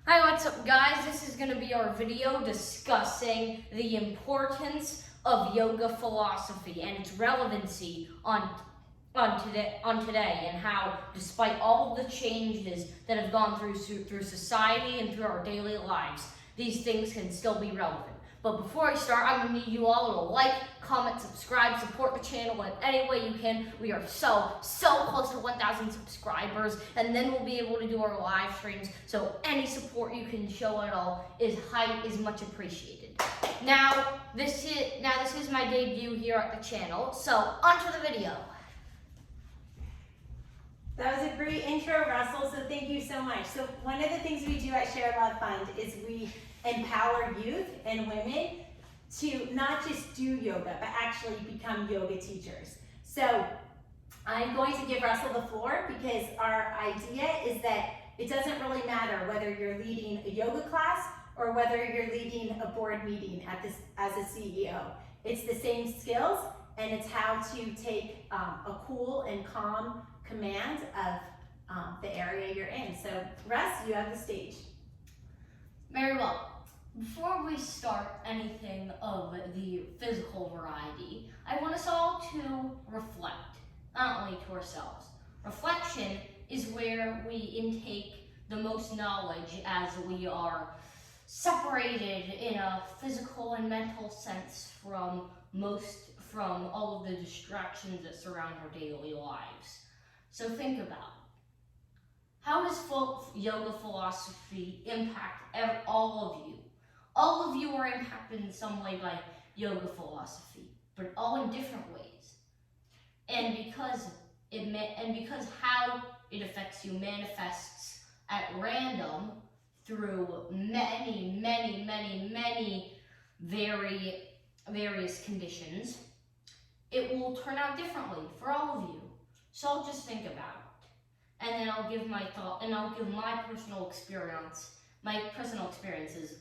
Hi, what's up guys? This is going to be our video discussing the importance of yoga philosophy and its relevancy on today and how, despite all of the changes that have gone through society and through our daily lives, these things can still be relevant. But before I start, I'm going to need you all to like, comment, subscribe, support the channel in any way you can. We are so close to 1,000 subscribers, and then we'll be able to do our live streams. So any support you can show at all is much appreciated. Now this is my debut here at the channel. So onto the video. That was a great intro, Russell, so thank you so much. So one of the things we do at Share Love Fund is we empower youth and women to not just do yoga, but actually become yoga teachers. So I'm going to give Russell the floor because our idea is that it doesn't really matter whether you're leading a yoga class or whether you're leading a board meeting as a CEO. It's the same skills, and it's how to take a cool and calm command of the area you're in. So Russ, you have the stage. Very well. Before we start anything of the physical variety, I want us all to reflect, not only to ourselves. Reflection is where we intake the most knowledge as we are separated in a physical and mental sense from all of the distractions that surround our daily lives. So think about it. How does yoga philosophy impact all of you? All of you are impacted in some way by yoga philosophy, but all in different ways. And because how it affects you manifests at random through many various conditions, it will turn out differently for all of you. So I'll just think about it, and then I'll give my thought, and I'll give my personal experiences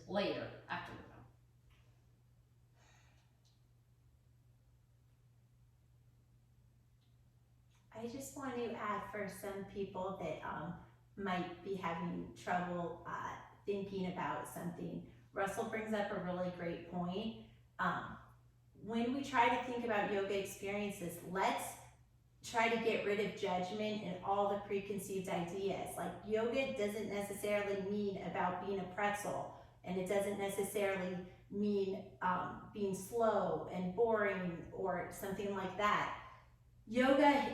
later after we're done. I just want to add, for some people that might be having trouble thinking about something, Russell brings up a really great point. When we try to think about yoga experiences, let's try to get rid of judgment and all the preconceived ideas. Like, yoga doesn't necessarily mean about being a pretzel, and it doesn't necessarily mean being slow and boring or something like that. Yoga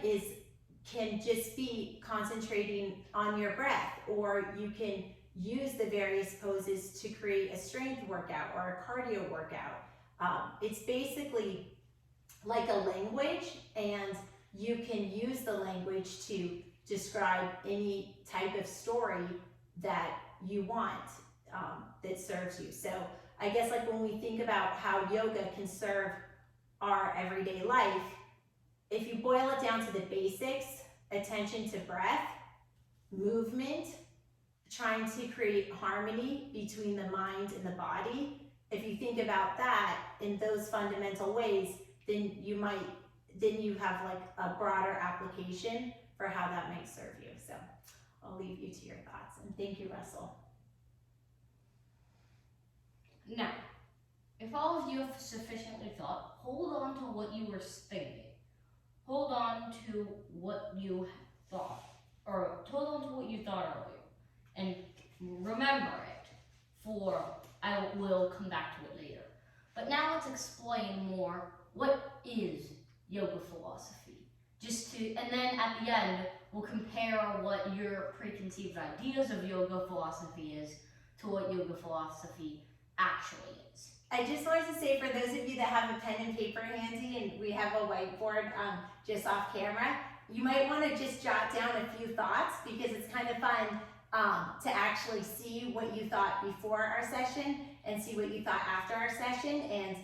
can just be concentrating on your breath, or you can use the various poses to create a strength workout or a cardio workout. It's basically like a language, and you can use the language to describe any type of story that you want that serves you. So I guess, like, when we think about how yoga can serve our everyday life, if you boil it down to the basics, attention to breath, movement, trying to create harmony between the mind and the body, if you think about that in those fundamental ways, then you have like a broader application for how that might serve you. So I'll leave you to your thoughts, and thank you, Russell. Now, if all of you have sufficiently thought, hold on to what you were thinking. Hold on to what you thought, or hold on to what you thought earlier, and remember it, for I will come back to it later. But now let's explain more what is yoga philosophy. And then at the end, we'll compare what your preconceived ideas of yoga philosophy is to what yoga philosophy actually is. I just wanted to say, for those of you that have a pen and paper handy, and we have a whiteboard just off camera, you might want to just jot down a few thoughts, because it's kind of fun to actually see what you thought before our session and see what you thought after our session, and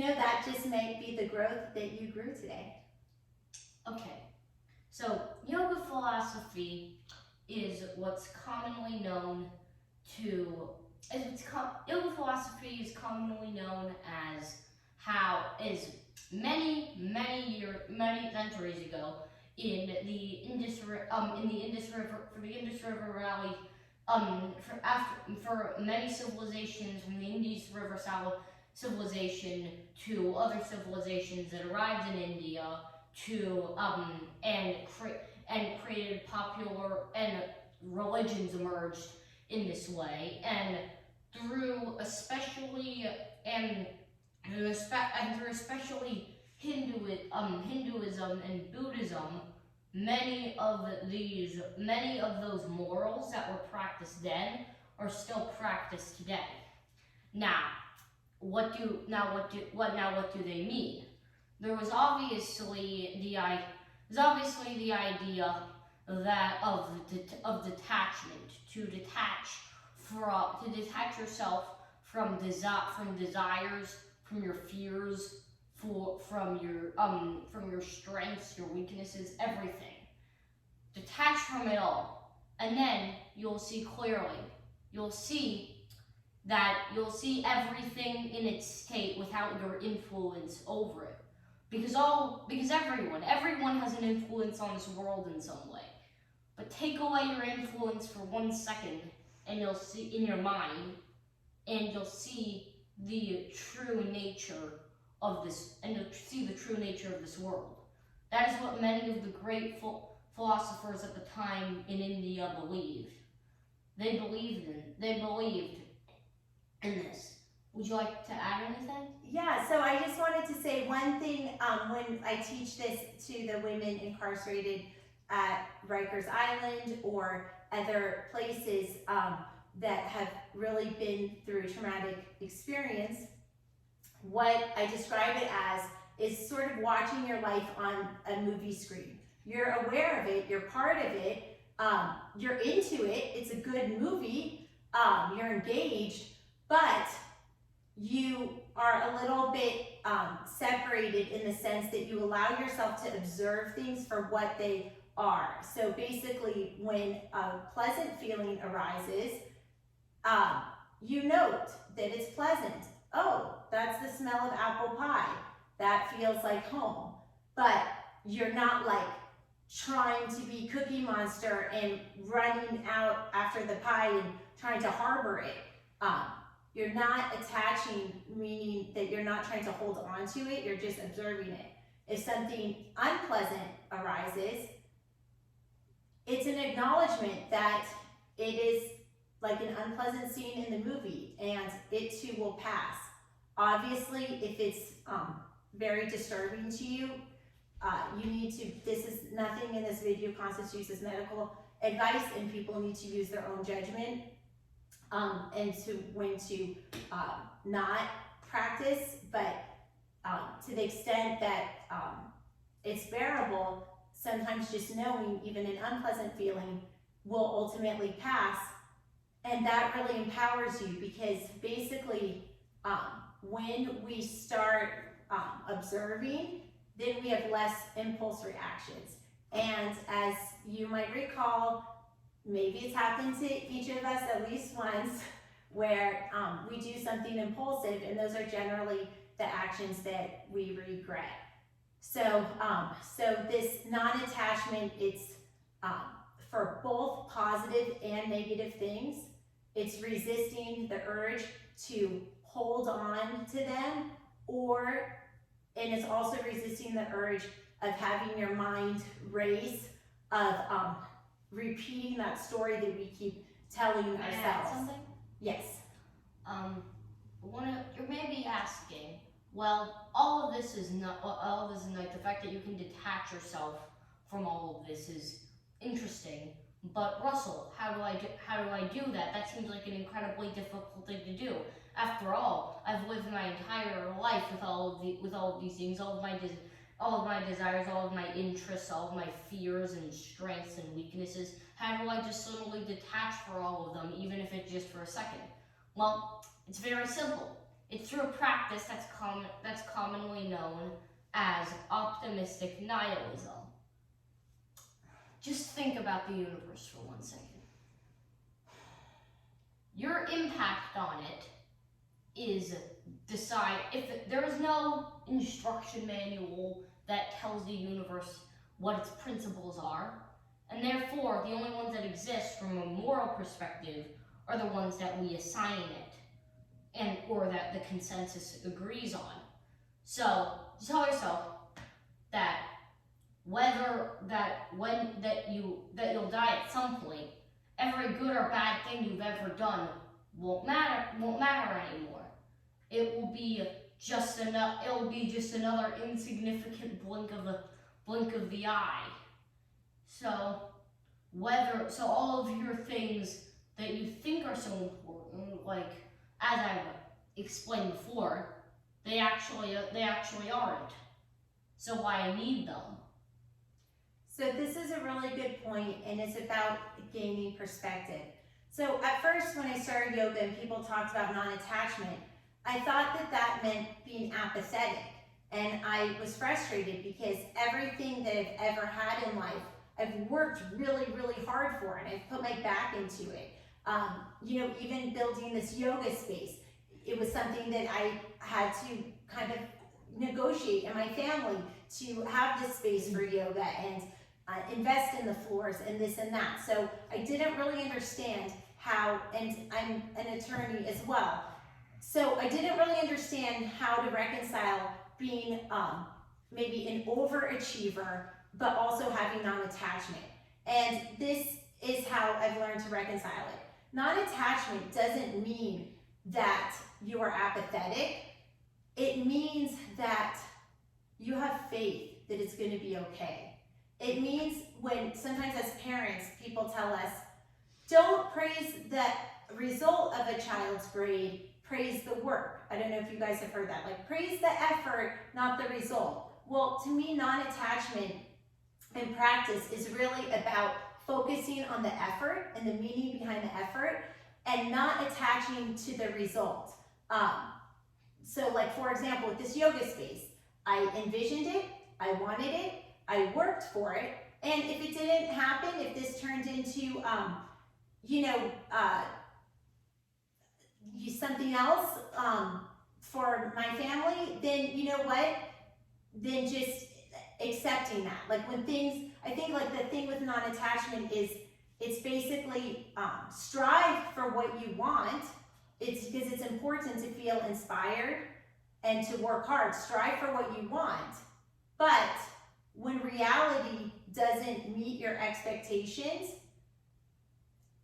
that just might be the growth that you grew today. Okay, so yoga philosophy is what's commonly known yoga philosophy is commonly known as many centuries ago in the Indus River Valley for many civilizations, from the Indus River civilization to other civilizations that arrived in India to and created popular and religions emerged in this way, and through especially Hinduism and Buddhism, many of those morals that were practiced then are still practiced today. Now, what do they mean? There was obviously the idea that of detachment, to detach yourself from desires, from your fears, from your strengths, your weaknesses, everything. Detach from it all, and then you'll see clearly. You'll see everything in its state without your influence over it. Because everyone has an influence on this world in some way. But take away your influence for 1 second, and you'll see in your mind, and you'll see the true nature of this, world. That is what many of the great philosophers at the time in India believed. They believed in this. Would you like to add anything? Yeah, so I just wanted to say one thing. When I teach this to the women incarcerated at Rikers Island or other places that have really been through a traumatic experience, what I describe it as is sort of watching your life on a movie screen. You're aware of it, you're part of it, you're into it, it's a good movie, you're engaged, but you are a little bit separated in the sense that you allow yourself to observe things for what they are. So basically, when a pleasant feeling arises, you note that it's pleasant. Oh, that's the smell of apple pie. That feels like home. But you're not like trying to be Cookie Monster and running out after the pie and trying to harbor it. You're not attaching, meaning that you're not trying to hold on to it, you're just observing it. If something unpleasant arises, it's an acknowledgement that it is like an unpleasant scene in the movie, and it too will pass. Obviously, if it's very disturbing to you, you need to, nothing in this video constitutes as medical advice, and people need to use their own judgment and to when to not practice, but to the extent that it's bearable, sometimes just knowing even an unpleasant feeling will ultimately pass, and that really empowers you, because basically when we start observing, then we have less impulse reactions. And as you might recall, maybe it's happened to each of us at least once, where we do something impulsive, and those are generally the actions that we regret. So, this non-attachment, it's for both positive and negative things. It's resisting the urge to hold on to them, and it's also resisting the urge of having your mind race, of repeating that story that we keep telling ourselves. Can I add something? Yes. You may be asking, well, all of this is like the fact that you can detach yourself from all of this is interesting. But Russell, how do I do that? That seems like an incredibly difficult thing to do. After all, I've lived my entire life with all of these things, all of my desires, all of my interests, all of my fears and strengths and weaknesses. How do I just suddenly detach for all of them, even if it's just for a second? Well, it's very simple. It's through a practice that's commonly known as optimistic nihilism. Just think about the universe for 1 second. Your impact on it is if there is no instruction manual that tells the universe what its principles are, and therefore the only ones that exist from a moral perspective are the ones that we assign it, and or that the consensus agrees on. So tell yourself that you'll die at some point, every good or bad thing you've ever done won't matter anymore. It will be just another insignificant blink of the eye. So all of your things that you think are so important, like as I've explained before, they actually aren't. So why need them? So this is a really good point, and it's about gaining perspective. So at first, when I started yoga and people talked about non-attachment, I thought that meant being apathetic. And I was frustrated because everything that I've ever had in life, I've worked really, really hard for, and I've put my back into it. Even building this yoga space, it was something that I had to kind of negotiate in my family to have this space for yoga and invest in the floors and this and that. So I didn't really understand how, and I'm an attorney as well, so I didn't really understand how to reconcile being maybe an overachiever, but also having non-attachment. And this is how I've learned to reconcile it. Non-attachment doesn't mean that you are apathetic. It means that you have faith that it's going to be okay. It means when sometimes as parents, people tell us, don't praise the result of a child's grade, praise the work. I don't know if you guys have heard that. Like, praise the effort, not the result. Well, to me, non-attachment in practice is really about focusing on the effort and the meaning behind the effort and not attaching to the result. So like, for example, with this yoga space, I envisioned it, I wanted it, I worked for it, and if it didn't happen, if this turned into, something else for my family, then you know what? Then just accepting that. Like when things, I think like the thing with non-attachment is it's basically strive for what you want. It's because it's important to feel inspired and to work hard. Strive for what you want. But when reality doesn't meet your expectations,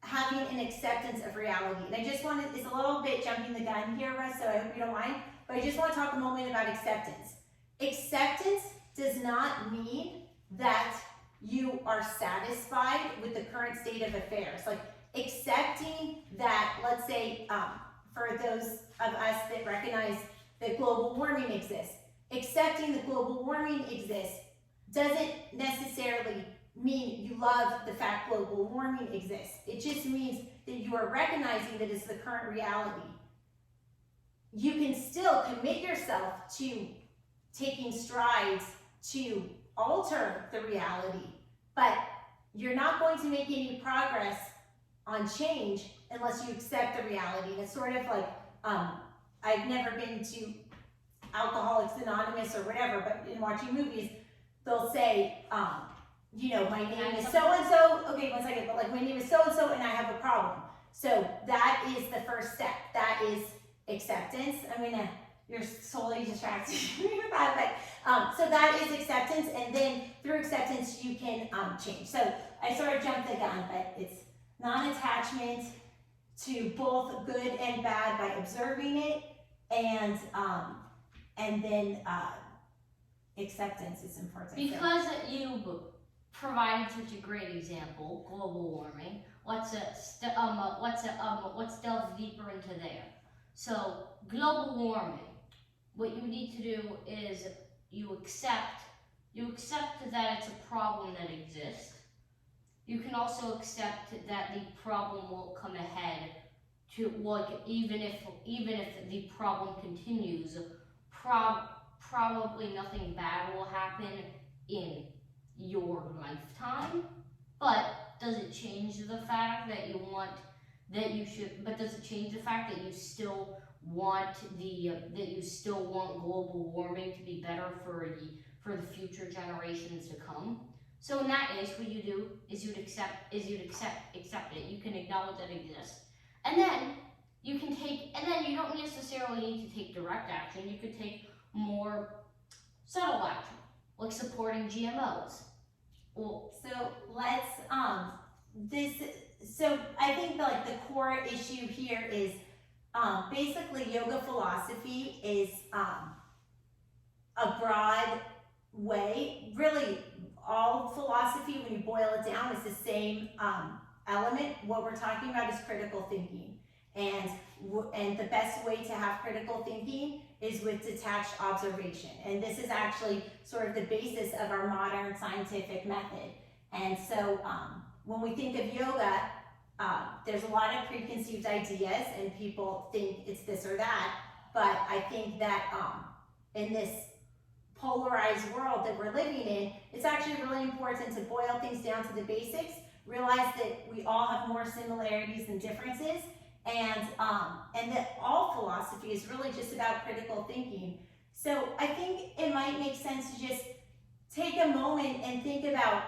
having an acceptance of reality. And I just wanted, it's a little bit jumping the gun here, Russ, so I hope you don't mind, but I just want to talk a moment about acceptance. Acceptance does not mean that you are satisfied with the current state of affairs. Like accepting that, let's say, for those of us that recognize that global warming exists, accepting that global warming exists doesn't necessarily mean you love the fact global warming exists. It just means that you are recognizing that it's the current reality. You can still commit yourself to taking strides to alter the reality, but you're not going to make any progress on change unless you accept the reality. And it's sort of like, I've never been to Alcoholics Anonymous or whatever, but in watching movies, they'll say, my name is so-and-so, okay, one second, but like my name is so-and-so and I have a problem. So that is the first step. That is acceptance. You're solely distracted me with that, but so that is acceptance, and then through acceptance you can change. So I sort of jumped the gun, but it's non-attachment to both good and bad by observing it, and then acceptance is important. Because you provided such a great example, global warming. Let's delve deeper into there. So global warming, what you need to do is you accept that it's a problem that exists. You can also accept that the problem will come ahead to, like, even if the problem continues, probably nothing bad will happen in your lifetime. But does it change the fact that does it change the fact that you still want global warming to be better for the future generations to come? So in that case, what you do is you'd accept it. You can acknowledge that it exists. And then you can take, and then you don't necessarily need to take direct action. You could take more subtle action, like supporting GMOs. Well, so let's so I think the core issue here is basically yoga philosophy is a broad way. Really, all philosophy, when you boil it down, is the same element. What we're talking about is critical thinking, and the best way to have critical thinking is with detached observation. And this is actually sort of the basis of our modern scientific method. And so when we think of yoga, there's a lot of preconceived ideas, and people think it's this or that. But I think that in this polarized world that we're living in, it's actually really important to boil things down to the basics, realize that we all have more similarities than differences, and that all philosophy is really just about critical thinking. So I think it might make sense to just take a moment and think about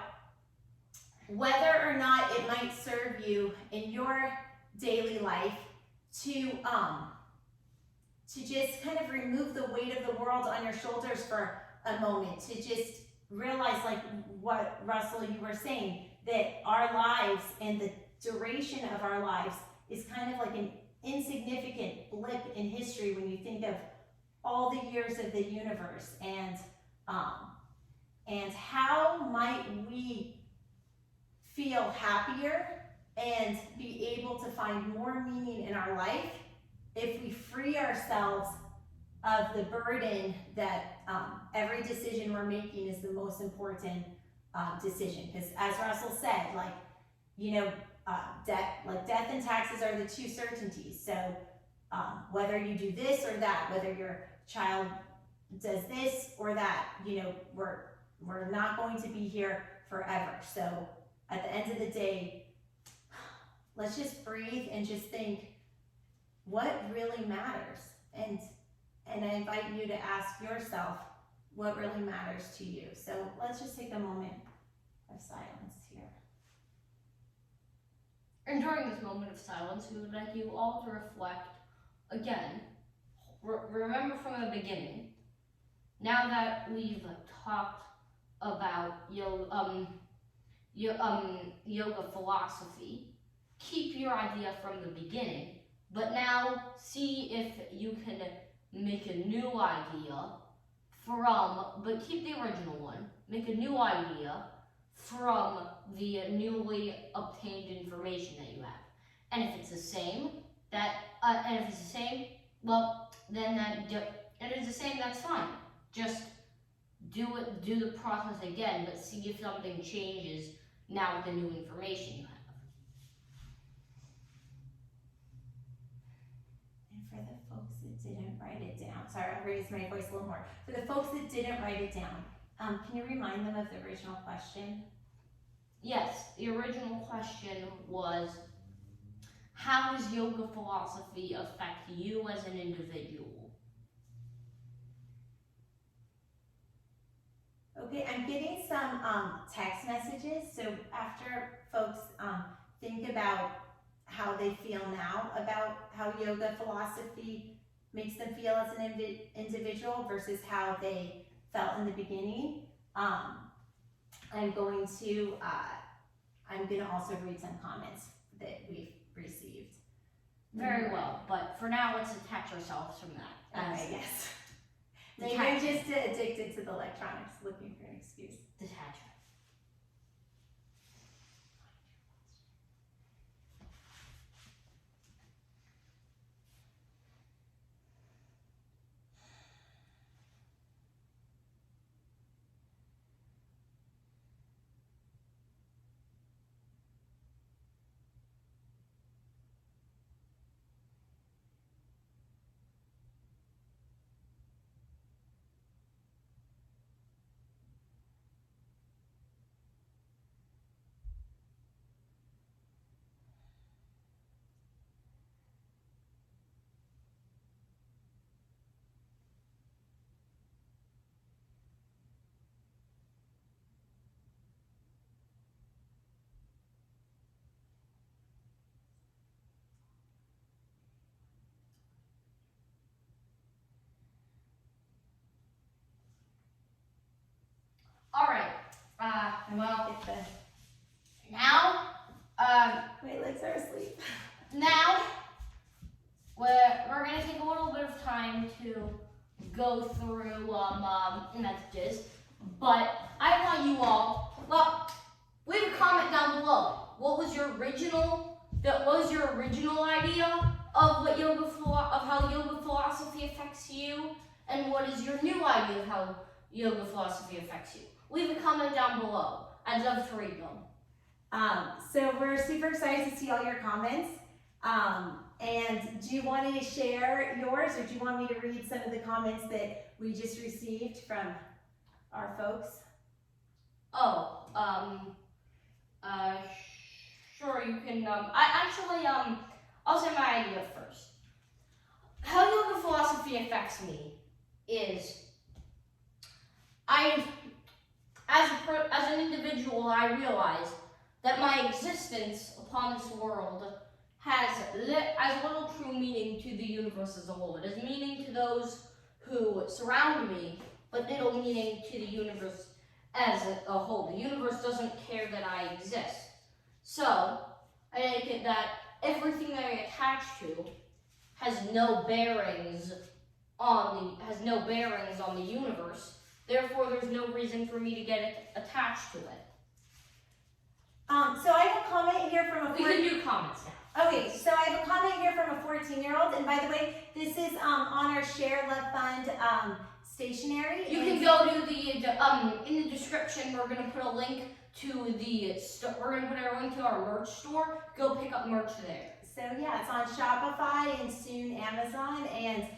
whether or not it might serve you in your daily life to just kind of remove the weight of the world on your shoulders for a moment, to just realize, like what Russell, you were saying, that our lives and the duration of our lives is kind of like an insignificant blip in history when you think of all the years of the universe, and how might we feel happier and be able to find more meaning in our life if we free ourselves of the burden that every decision we're making is the most important decision. Because as Russell said, death and taxes are the two certainties. So whether you do this or that, whether your child does this or that, we're not going to be here forever. So at the end of the day, let's just breathe and just think, what really matters? And I invite you to ask yourself what really matters to you. So let's just take a moment of silence here. And during this moment of silence, we would like you all to reflect again. Remember from the beginning. Now that we've talked about yoga philosophy, keep your idea from the beginning, but now see if you can make a new idea but keep the original one. Make a new idea from the newly obtained information that you have. And if it's the same, well, then it is the same, that's fine. Just do the process again, but see if something changes now with the new information you have. And for the folks that didn't write it down, sorry, I'll raise my voice a little more. For the folks that didn't write it down, can you remind them of the original question? Yes, the original question was, how does yoga philosophy affect you as an individual? Okay, I'm getting some text messages. So after folks think about how they feel now about how yoga philosophy makes them feel as an individual versus how they felt in the beginning, I'm going to also read some comments that we've received. Very well, but for now, let's detach ourselves from that. Okay, yes. Maybe I'm just addicted to the electronics, looking for an excuse. Detachment. Well, Get the, now, my legs are asleep. now we're gonna take a little bit of time to go through messages, but I want you all, well, leave a comment down below. What was your original idea of what how yoga philosophy affects you, and what is your new idea of how yoga philosophy affects you? Leave a comment down below. I'd love to read them. So we're super excited to see all your comments. And do you want to share yours, or do you want me to read some of the comments that we just received from our folks? Oh, sure, you can, I'll say my idea first. How yoga philosophy affects me is, as an individual, I realize that my existence upon this world has as little true meaning to the universe as a whole. It has meaning to those who surround me, but little meaning to the universe as a whole. The universe doesn't care that I exist. So, I make it that everything that I attach to has no bearings on the universe. Therefore, there's no reason for me to get attached to it. So I have a comment here from a We can do comments now. Okay, so I have a comment here from a 14-year-old, and by the way, this is on our Share Love Fund stationery. You can go to the in the description. We're gonna put a link to we're gonna put a link to our merch store. Go pick up merch there. So yeah, it's on Shopify and soon Amazon, and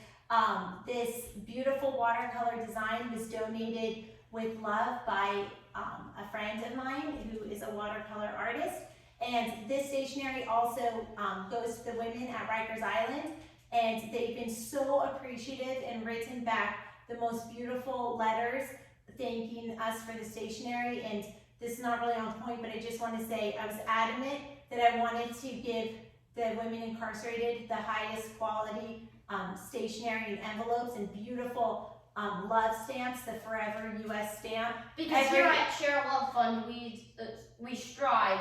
this beautiful watercolor design was donated with love by a friend of mine who is a watercolor artist. And this stationery also goes to the women at Rikers Island, and they've been so appreciative and written back the most beautiful letters thanking us for the stationery. And this is not really on point, but I just want to say I was adamant that I wanted to give the women incarcerated the highest quality stationery and envelopes and beautiful love stamps, the Forever US stamp. Because here at Share Love Fund, we strive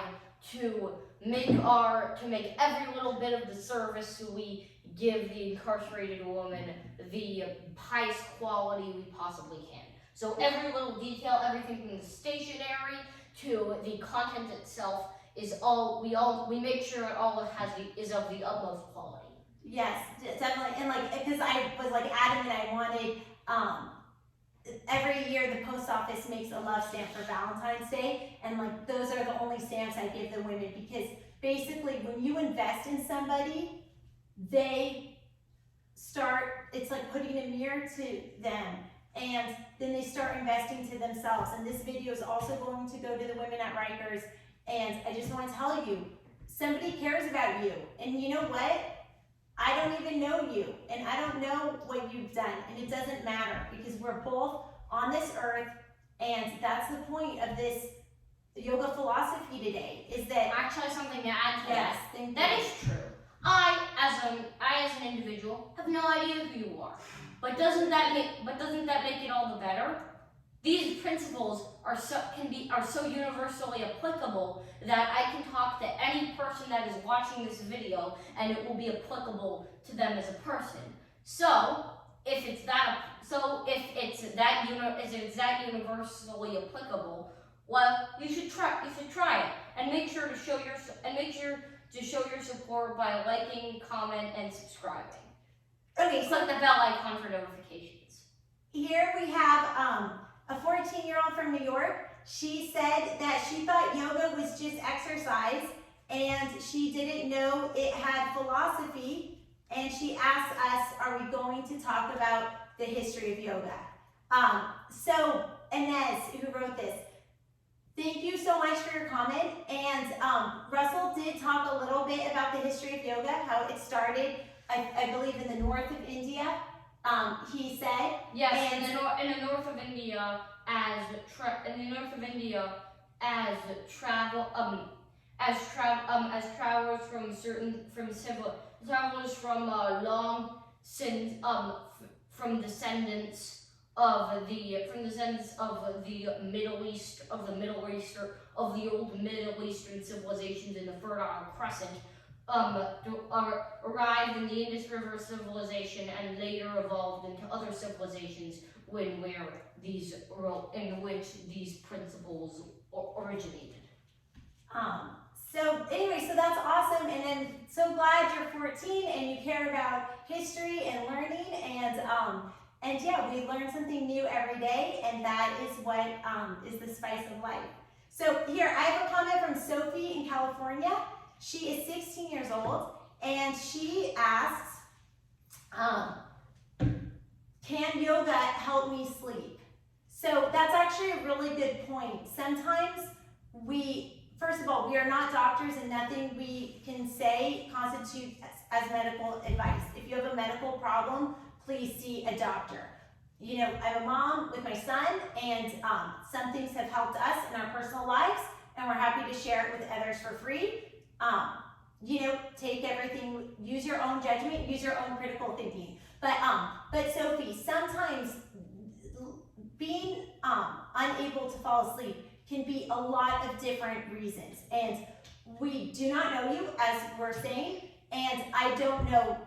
to make every little bit of the service we give the incarcerated woman the highest quality we possibly can. So every little detail, everything from the stationery to the content itself is we make sure it all is of the utmost quality. Yes, definitely. And because I was adamant, I wanted every year the post office makes a love stamp for Valentine's Day, and those are the only stamps I give the women, because basically when you invest in somebody, it's like putting a mirror to them, and then they start investing to themselves. And this video is also going to go to the women at Rikers, and I just want to tell you, somebody cares about you, and you know what? I don't even know you, and I don't know what you've done, and it doesn't matter, because we're both on this earth, and that's the point of this yoga philosophy today, is that... Actually, something to add to yes, that. That is true. I, as an individual, have no idea who you are. But doesn't that make it all the better? These principles are so universally applicable that I can talk to any person that is watching this video, and it will be applicable to them as a person. So if it's that universally applicable, well, you should try it, and make sure to show your support by liking, comment, and subscribing. Okay, click the bell icon for notifications. Here we have a 14-year-old from New York. She said that she thought yoga was just exercise, and she didn't know it had philosophy, and she asked us, are we going to talk about the history of yoga? So Inez, who wrote this, thank you so much for your comment. And Russell did talk a little bit about the history of yoga, how it started, I believe, in the north of India. He said, yes, in the north of India, as travelers from long since from descendants from the sense of the Middle East, of the Middle East, or of the old Middle Eastern civilizations in the Fertile Crescent, arrived in the Indus River civilization and later evolved into other civilizations in which these principles originated. So anyway, so that's awesome, and then so glad you're 14 and you care about history and learning, and yeah, we learn something new every day, and that is what is the spice of life. So here, I have a comment from Sophie in California. She is 16 years old, and she asks, can yoga help me sleep? So that's actually a really good point. Sometimes first of all, we are not doctors, and nothing we can say constitutes as medical advice. If you have a medical problem, please see a doctor. You know, I'm a mom with my son, and some things have helped us in our personal lives, and we're happy to share it with others for free. You know, take everything, use your own judgment, use your own critical thinking. But Sophie, sometimes being unable to fall asleep can be a lot of different reasons, and we do not know you, as we're saying, and I don't know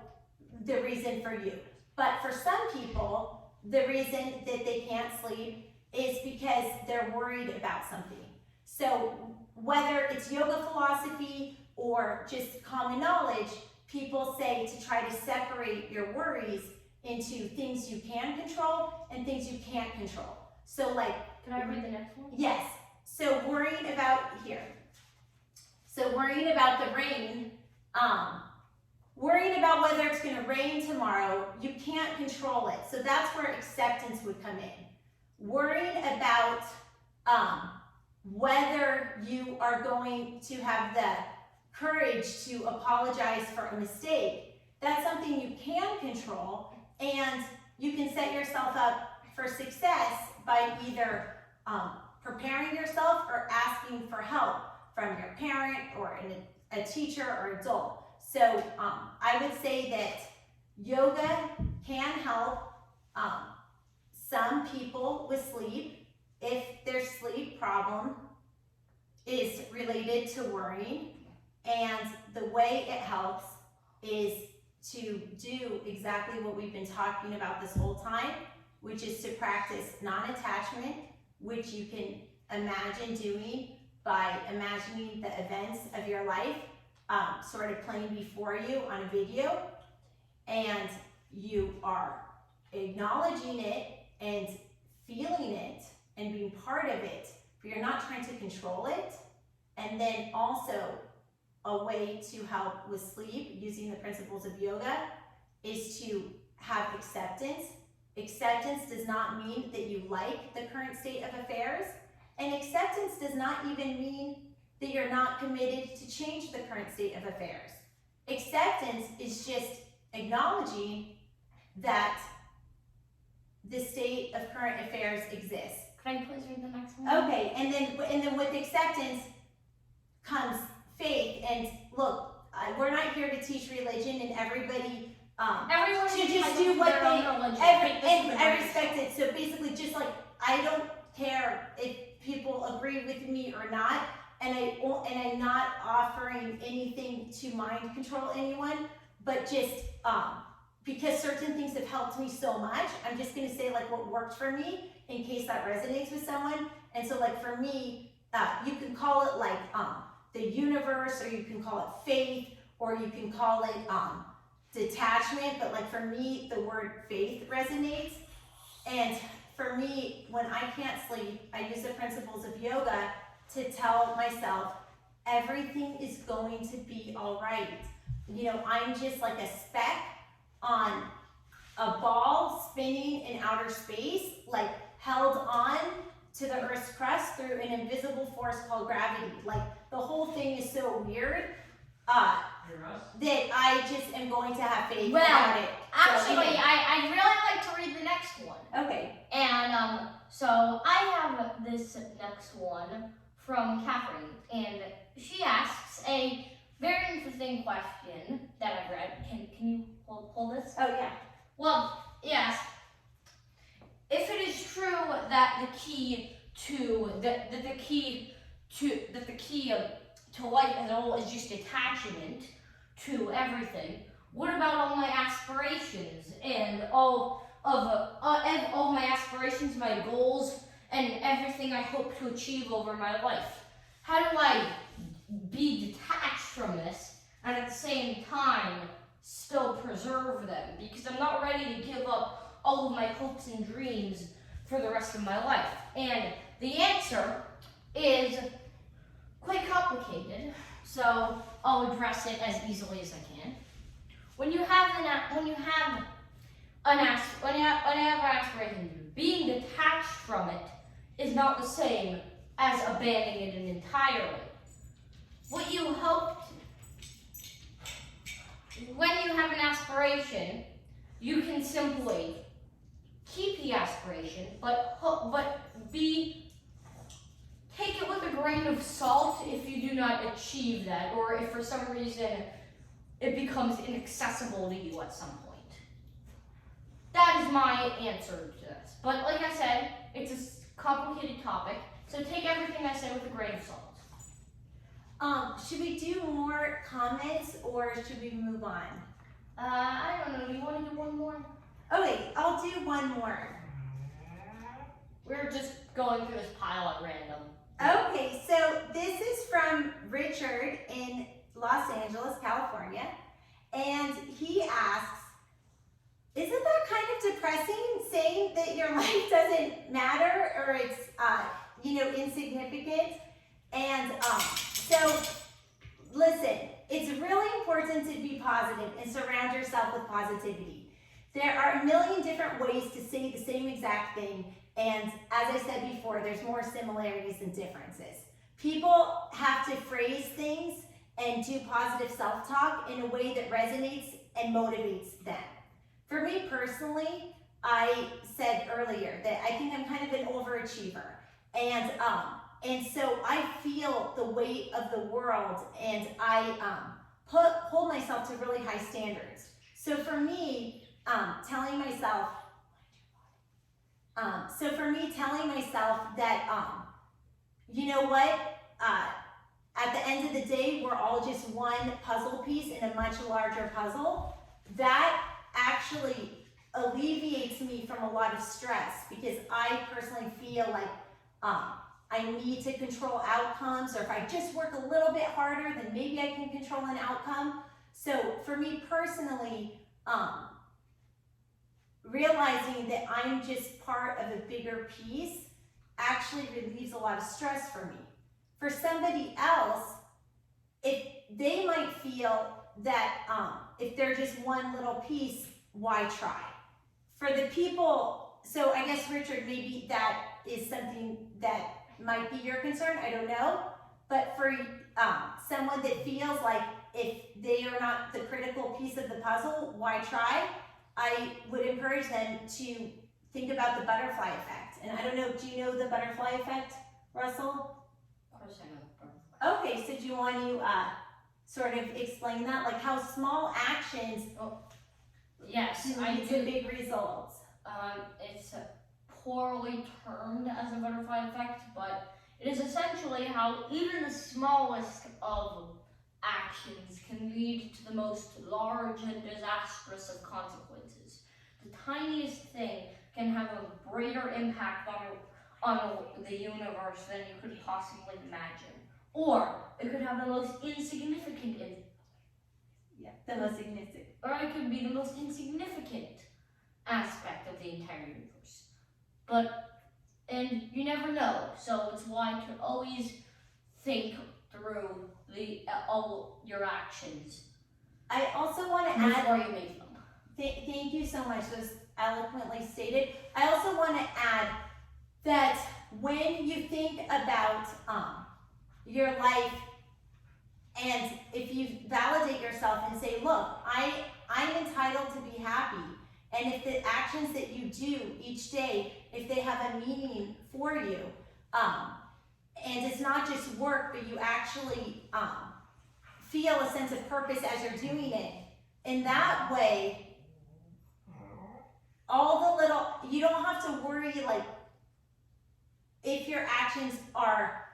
the reason for you. But for some people, the reason that they can't sleep is because they're worried about something. So whether it's yoga philosophy or just common knowledge, people say to try to separate your worries into things you can control and things you can't control. So like, can I read the next one? Yes. So worrying about the rain, worrying about whether it's going to rain tomorrow, you can't control it. So that's where acceptance would come in. Worrying about whether you are going to have the courage to apologize for a mistake, that's something you can control, and you can set yourself up for success by either preparing yourself or asking for help from your parent or a teacher or adult. So I would say that yoga can help some people with sleep if their sleep problem is related to worrying, and the way it helps is to do exactly what we've been talking about this whole time, which is to practice non-attachment, which you can imagine doing by imagining the events of your life sort of playing before you on a video, and you are acknowledging it and feeling it and being part of it, but you're not trying to control it. And then also a way to help with sleep using the principles of yoga is to have acceptance. Acceptance does not mean that you like the current state of affairs, and acceptance does not even mean that you're not committed to change the current state of affairs. Acceptance is just acknowledging that the state of current affairs exists. Can I please read the next one? Okay, and then with acceptance comes faith. And look, we're not here to teach religion, and everybody everyone should should just do what their own religion. and I respect it. So basically, just like, I don't care if people agree with me or not, and I'm not offering anything to mind control anyone, but just because certain things have helped me so much, I'm just going to say like what worked for me in case that resonates with someone. And so like for me, you can call it like the universe, or you can call it faith, or you can call it detachment, but like for me, the word faith resonates. And for me, when I can't sleep, I use the principles of yoga to tell myself everything is going to be all right. You know, I'm just like a speck on a ball spinning in outer space, like held on to the Earth's crust through an invisible force called gravity. Like the whole thing is so weird that I just am going to have faith about it. Actually, so, anyway. I really like to read the next one. Okay. And so I have this next one from Catherine, and she asks a very interesting question that I've read. Can you pull this? Oh yeah. Well, yes. if it is true that the key to life as a whole is just attachment to everything, what about all my aspirations and all my aspirations, my goals, and everything I hope to achieve over my life? How do I be detached from this and at the same time still preserve them? Because I'm not ready to give up all of my hopes and dreams for the rest of my life. And the answer is quite complicated, so I'll address it as easily as I can. When you have an aspiration, being detached from it is not the same as abandoning it entirely. When you have an aspiration, you can simply keep the aspiration, but take it with a grain of salt if you do not achieve that, or if for some reason it becomes inaccessible to you at some point. That is my answer to this. But like I said, it's a complicated topic, so take everything I say with a grain of salt. Should we do more comments or should we move on? I don't know, do you want to do one more? Okay, I'll do one more. We're just going through this pile at random. Okay, so this is from Richard in Los Angeles, California, and he asks, isn't that kind of depressing, saying that your life doesn't matter or it's insignificant? And so listen, it's really important to be positive and surround yourself with positivity. There are a million different ways to say the same exact thing, and as I said before, there's more similarities than differences. People have to phrase things and do positive self-talk in a way that resonates and motivates them. For me personally, I said earlier that I think I'm kind of an overachiever, and so I feel the weight of the world, and I hold myself to really high standards. So for me, telling myself that, you know what, at the end of the day, we're all just one puzzle piece in a much larger puzzle, that actually alleviates me from a lot of stress, because I personally feel like I need to control outcomes, or if I just work a little bit harder, then maybe I can control an outcome. So for me personally, realizing that I'm just part of a bigger piece actually relieves a lot of stress for me. For somebody else, if they might feel that if they're just one little piece, why try? For the people, so I guess Richard, maybe that is something that might be your concern, I don't know. But for someone that feels like if they are not the critical piece of the puzzle, why try? I would encourage them to think about the butterfly effect. And I don't know, do you know the butterfly effect, Russell? Of course I know the butterfly. Okay, so do you want to sort of explain that? Like how small actions Yes, lead to big results. It's poorly termed as a butterfly effect, but it is essentially how even the smallest of actions can lead to the most large and disastrous of consequences. The tiniest thing can have a greater impact on the universe than you could possibly imagine. Or it could have the most insignificant or it could be the most insignificant aspect of the entire universe. And you never know, so it's why to always think through all your actions. I also want to add, before you make them. Thank you so much, that was eloquently stated. I also want to add that when you think about your life, and if you validate yourself and say, look, I'm entitled to be happy, and if the actions that you do each day, if they have a meaning for you, and it's not just work, but you actually feel a sense of purpose as you're doing it, in that way, all the little, you don't have to worry like if your actions are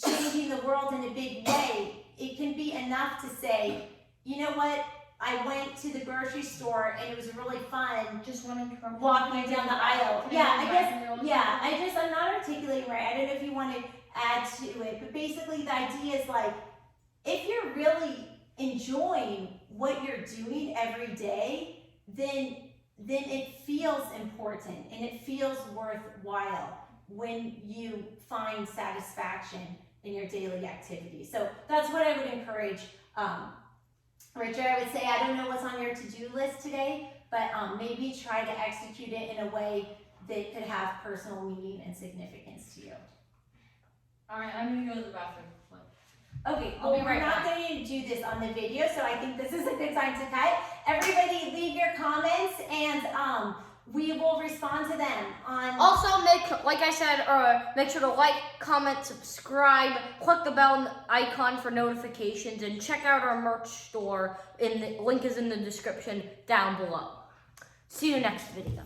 changing the world in a big way. It can be enough to say, you know what, I went to the grocery store and it was really fun Just want to interrupt. walking down the aisle. I'm not articulating right. I don't know if you want to add to it, but basically the idea is like, if you're really enjoying what you're doing every day, then it feels important and it feels worthwhile when you find satisfaction in your daily activity. So that's what I would encourage. Richard, I would say, I don't know what's on your to-do list today, but maybe try to execute it in a way that could have personal meaning and significance to you. All right, I'm gonna go to the bathroom. Okay, I'll well, be we're right not back. going to do this on the video, so I think this is a good time to cut. Everybody leave your comments and we will respond to them on... Also, like I said, make sure to like, comment, subscribe, click the bell icon for notifications, and check out our merch store. Link is in the description down below. See you next video.